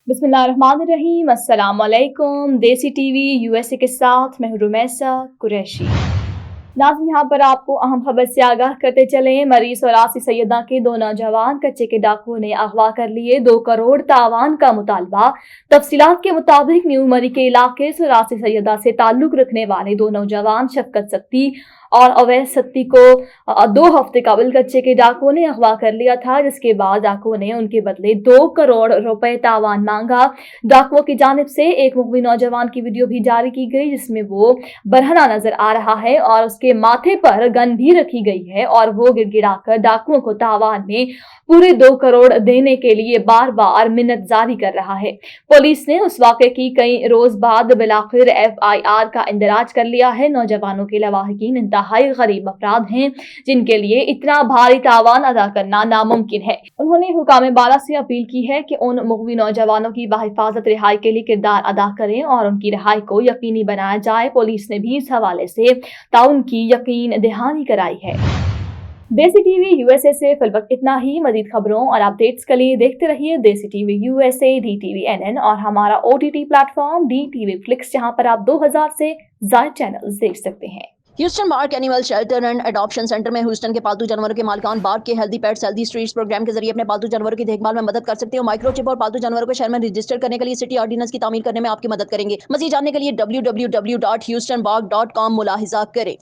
बिस्मिल्लाहिर्रहमानिर्रहीम। अस्सलाम वालेकुम। देसी टीवी यूएसए के साथ मैं हूं रुमैसा कुरैशी। नाज़रीन, यहाँ पर आपको अहम खबर से आगाह करते चलें। मरीज और आसी सैयदा के दो नौजवान कच्चे के डाकुओं ने अगवा कर लिए। 2 करोड़ तावान का मुतालबा। तफसीलात के मुताबिक न्यू मरी के इलाके सरासी सैयदा से ताल्लुक रखने वाले दो नौजवान शफकत सत्ती और अवैस सत्ती को 2 हफ्ते कबल कच्चे के डाकुओं ने अगवा कर लिया था, जिसके बाद डाकुओं ने उनके बदले 2 करोड़ रुपए तावान मांगा। डाकुओं की जानिब से एक मुखबिर नौजवान की वीडियो भी जारी की गई, जिसमें वो बरहना नजर आ रहा है और उसके माथे पर गन भी रखी गई है और वो गिड़गिड़ाकर डाकुओं को तावान में पूरे 2 करोड़ देने के लिए बार बार मिन्नत जारी कर रहा है। पुलिस ने उस वाक़े की कई रोज बाद बिलाखिर FIR का इंदराज कर लिया है। नौजवानों के लवाहिकीन इंतहाई गरीब अफराद हैं, जिनके लिए इतना भारी तावान अदा करना नामुमकिन है। उन्होंने हुकाम बाला से अपील की है कि उन मुग़वी नौजवानों की बाहिफाजत रिहाई के लिए किरदार अदा करें और उनकी रिहाई को यकीनी बनाया जाए। पुलिस ने भी इस हवाले से ताउन की यकीन दहानी कराई है। देसी टीवी यूएसए से फिलवक्त इतना ही। मजीद खबरों और अपडेट्स के लिए देखते रहिए देसी टीवी यूएसए, DTV NN और हमारा OTT प्लेटफॉर्म DTV फ्लिक्स, जहां पर आप 2000 से ज्यादा चैनल्स देख सकते हैं। Houston bark animal shelter and adoption centre में ह्यूस्टन के पालतू जानवरों के मालिकान बार्क के healthy pets healthy streets programme के जरिए अपने पालतू जानवरों की देखभाल में मदद कर सकते हो। माइक्रोचिप और पालतू जानवरों को शहर में रजिस्टर करने के लिए सिटी ऑर्डिनेंस की तामीर करने में आपकी मदद करेंगे। मजीद जानने के लिए www.houstonbark.com मुलाहिजा करें।